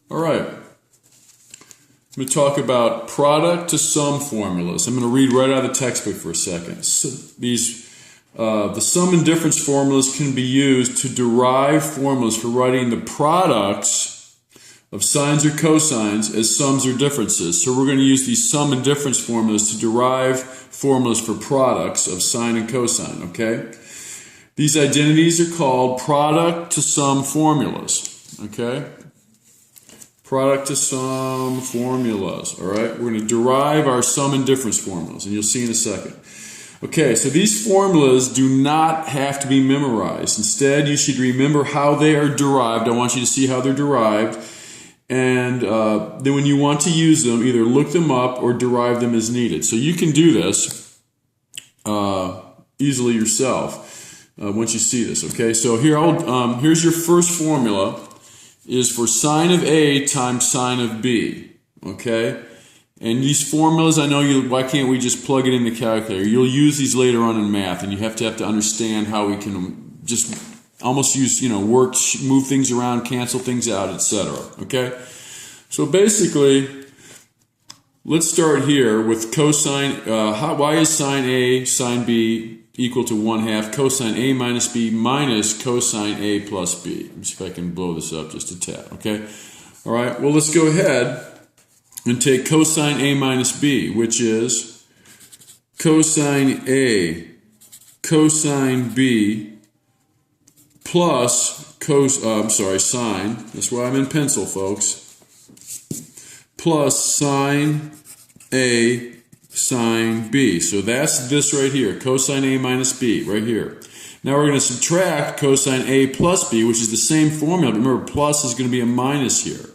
All right. I'm going to talk about product to sum formulas. I'm going to read right out of the textbook for a second. So the sum and difference formulas can be used to derive formulas for writing the products of sines or cosines as sums or differences. So we're going to use these sum and difference formulas to derive formulas for products of sine and cosine, okay? These identities are called product to sum formulas, okay? Product to sum formulas, all right? We're going to derive our sum and difference formulas, and you'll see in a second. Okay, so these formulas do not have to be memorized. Instead, you should remember how they are derived. I want you to see how they're derived. And then when you want to use them, either look them up or derive them as needed. So you can do this easily yourself once you see this, okay? So here's your first formula. Is for sine of A times sine of B, okay? And these formulas, I know why can't we just plug it in the calculator? You'll use these later on in math, and you have to understand how we can just almost use, work, move things around, cancel things out, etc., okay? So basically, let's start here with cosine, why is sine A, sine B equal to 1/2 cosine A minus B minus cosine A plus B. Let me see if I can blow this up just a tad, okay? All right, well, let's go ahead and take cosine A minus B, which is cosine A cosine B plus sine, that's why I'm in pencil, folks, plus sine A sine B. So that's this right here, cosine A minus B, right here. Now we're going to subtract cosine A plus B, which is the same formula. Remember, plus is going to be a minus here.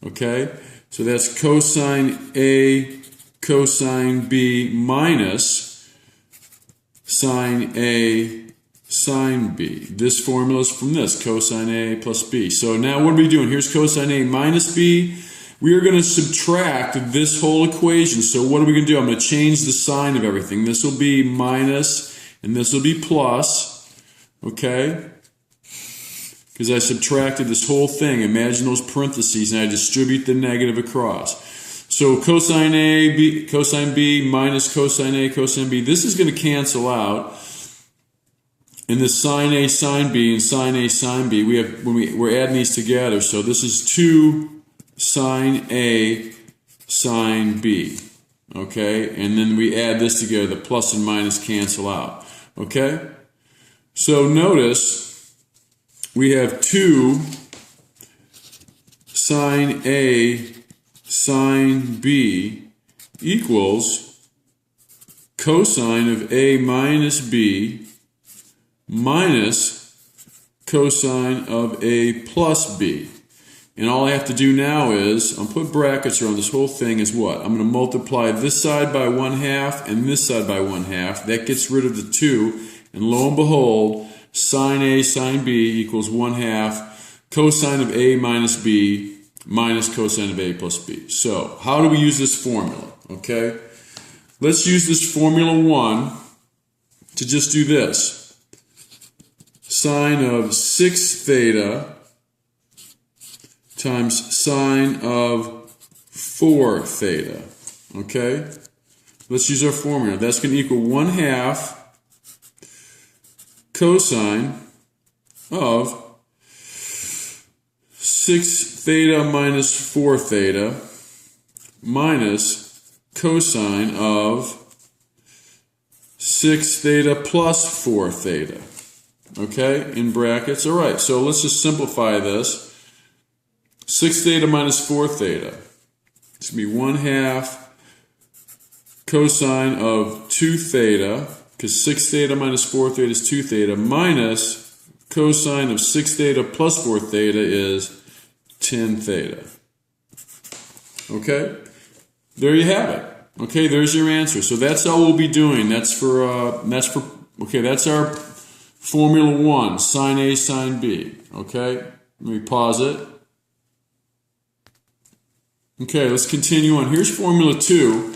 Okay? So that's cosine A cosine B minus sine A sine B. This formula is from this, cosine A plus B. So now what are we doing? Here's cosine A minus B. We are going to subtract this whole equation. So what are we going to do? I'm going to change the sign of everything. This will be minus, and this will be plus, okay? Because I subtracted this whole thing. Imagine those parentheses, and I distribute the negative across. So cosine A, B, cosine B minus cosine A, cosine B. This is going to cancel out. And this sine A, sine B, and sine A, sine B, we're adding these together. So this is 2 sine A sine B, okay? And then we add this together, the plus and minus cancel out, okay? So notice we have 2 sine A sine B equals cosine of A minus B minus cosine of A plus B. And all I have to do now is, I'll put brackets around this whole thing is what? I'm going to multiply this side by 1/2 and this side by 1/2. That gets rid of the 2. And lo and behold, sine A sine B equals 1/2 cosine of A minus B minus cosine of A plus B. So, how do we use this formula? Okay? Let's use this formula 1 to just do this. Sine of 6 theta times sine of 4 theta, okay? Let's use our formula. That's going to equal 1/2 cosine of 6 theta minus 4 theta minus cosine of 6 theta plus 4 theta, okay? In brackets. All right, so let's just simplify this. 6 theta minus 4 theta. It's going to be 1/2 cosine of 2 theta, because 6 theta minus 4 theta is 2 theta, minus cosine of 6 theta plus 4 theta is 10 theta. Okay? There you have it. Okay, there's your answer. So that's all we'll be doing. That's our formula 1, sine A, sine B. Okay? Let me pause it. Okay, let's continue on. Here's formula 2.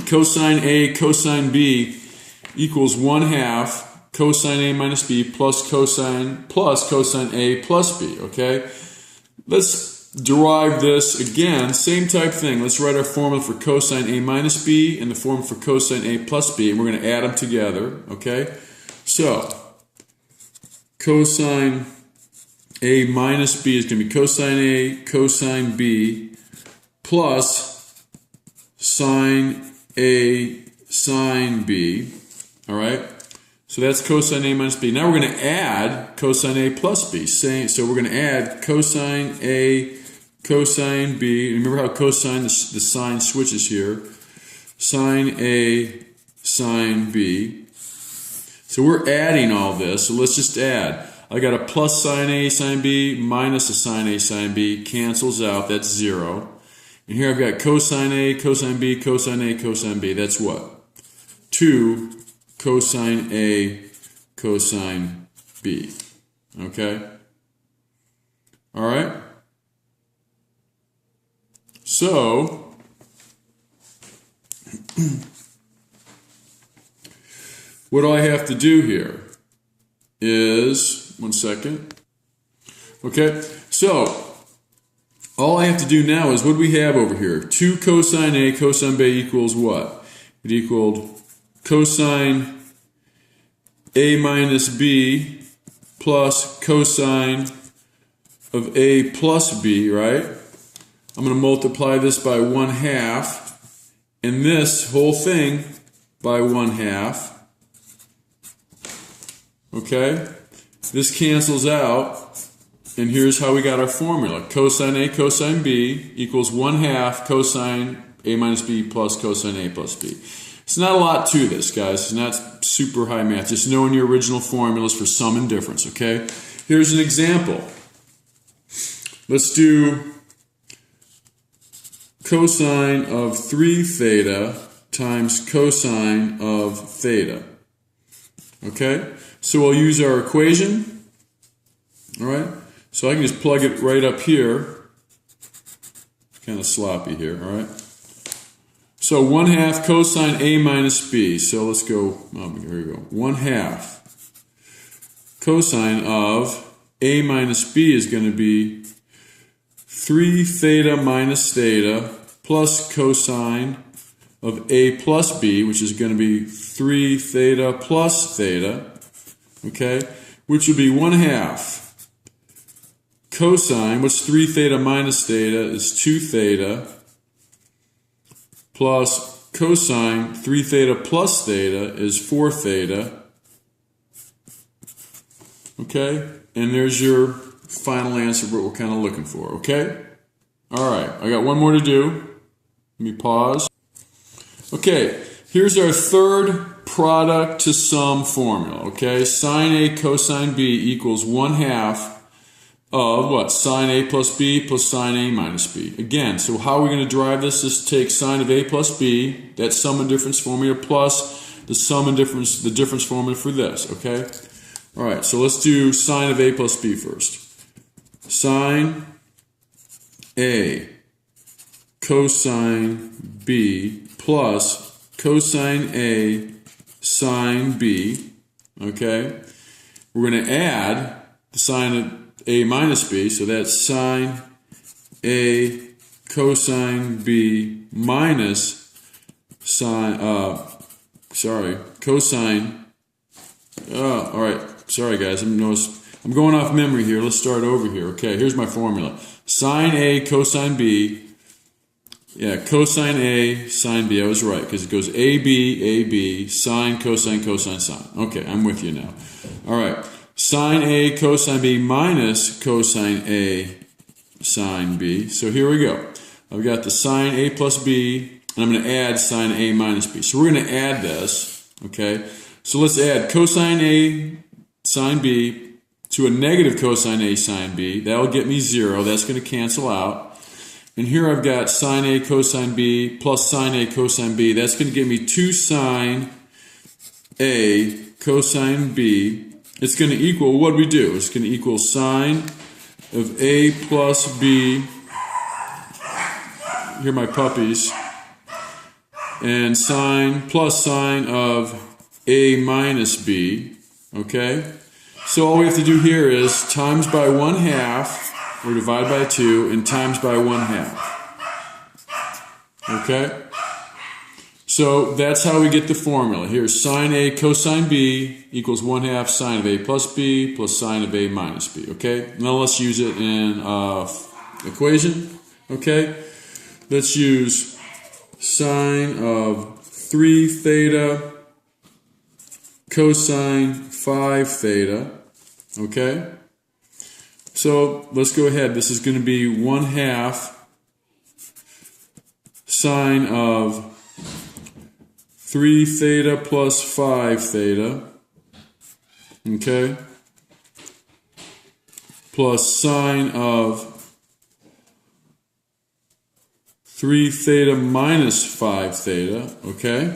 Cosine A cosine B equals 1/2 cosine A minus B plus cosine A plus B, okay? Let's derive this again, same type thing. Let's write our formula for cosine A minus B and the formula for cosine A plus B, and we're going to add them together, okay? So, cosine A minus B is going to be cosine A cosine B plus sine A sine B, all right? So that's cosine A minus B. Now we're going to add cosine A plus B. So we're going to add cosine A cosine B. Remember how cosine, the sign switches here. Sine A sine B. So we're adding all this. So let's just add. I got a plus sine A sine B minus a sine A sine B. Cancels out. That's 0. And here I've got cosine A cosine B cosine A cosine B. That's what? 2 cosine A cosine B. Okay? All right? So, what do I have to do here is, one second. Okay, so all I have to do now is, what do we have over here? 2 cosine A cosine B equals what? It equaled cosine A minus B plus cosine of A plus B, right? I'm going to multiply this by 1/2 and this whole thing by 1/2. Okay? This cancels out, and here's how we got our formula. Cosine A cosine B equals 1/2 cosine A minus B plus cosine A plus B. It's not a lot to this, guys. It's not super high math. Just knowing your original formulas for sum and difference, okay? Here's an example. Let's do cosine of 3 theta times cosine of theta. Okay? So we'll use our equation. All right? So I can just plug it right up here. It's kind of sloppy here, all right? So 1/2 cosine A minus B. So let's go, oh, here we go. 1/2 cosine of A minus B is going to be 3 theta minus theta plus cosine of A plus B, which is going to be 3 theta plus theta, okay, which would be 1/2 cosine, what's 3 theta minus theta is 2 theta, plus cosine 3 theta plus theta is 4 theta, okay, and there's your final answer, what we're kind of looking for, okay? All right, I got one more to do. Let me pause. Okay, here's our third product to sum formula, okay? Sine A cosine B equals 1/2 of what? Sine A plus B plus sine A minus B. Again, so how are we going to derive this? Just take sine of A plus B, that sum and difference formula, plus the sum and difference, the difference formula for this, okay? All right, so let's do sine of A plus B first. Sine A cosine B plus cosine A sine B, okay? We're going to add the sine of A minus B, so that's sine A cosine B minus sine, cosine, all right, sorry guys, I'm going off memory here. Let's start over here. Okay, here's my formula. Sine A cosine B. Yeah, cosine A sine B. I was right because it goes AB, sine, cosine, cosine, sine. Okay, I'm with you now. All right. Sine A cosine B minus cosine A sine B. So here we go. I've got the sine A plus B, and I'm going to add sine A minus B. So we're going to add this. Okay. So let's add cosine A sine B to a negative cosine A sine B. That'll get me 0. That's going to cancel out. And here I've got sine A cosine B plus sine A cosine B. That's going to give me 2 sine A cosine B. It's going to equal, what do we do? It's going to equal sine of A plus B. Here are my puppies. And sine plus sine of A minus B. Okay? So all we have to do here is times by 1/2 or divide by 2, and times by 1/2. Okay? So that's how we get the formula. Here's sine A cosine B equals 1/2 sine of A plus B plus sine of A minus B. Okay? Now let's use it in equation. Okay? Let's use sine of 3 theta cosine 5 theta. Okay? So let's go ahead. This is going to be 1/2 sine of 3 theta plus 5 theta, okay, plus sine of 3 theta minus 5 theta, okay.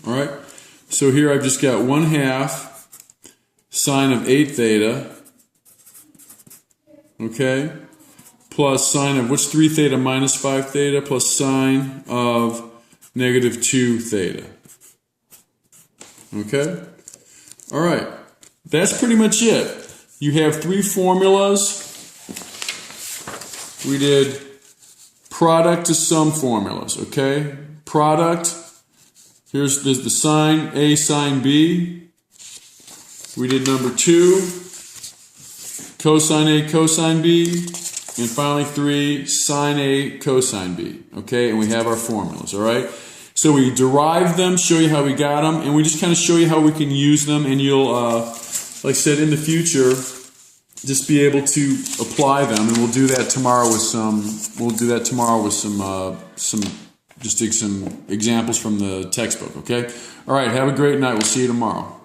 All right, so here I've just got 1/2 sine of 8 theta, okay, plus sine of, what's 3 theta minus 5 theta, plus sine of negative 2 theta. Okay? All right. That's pretty much it. You have 3 formulas. We did product to sum formulas, okay? Product, here's the sine A sine B. We did number 2, cosine A cosine B. And finally 3, sine A cosine B. Okay, and we have our formulas, all right? So we derive them, show you how we got them, and we just kind of show you how we can use them, and you'll, like I said, in the future, just be able to apply them, and we'll do that tomorrow with some, just take some examples from the textbook, okay? All right, have a great night. We'll see you tomorrow.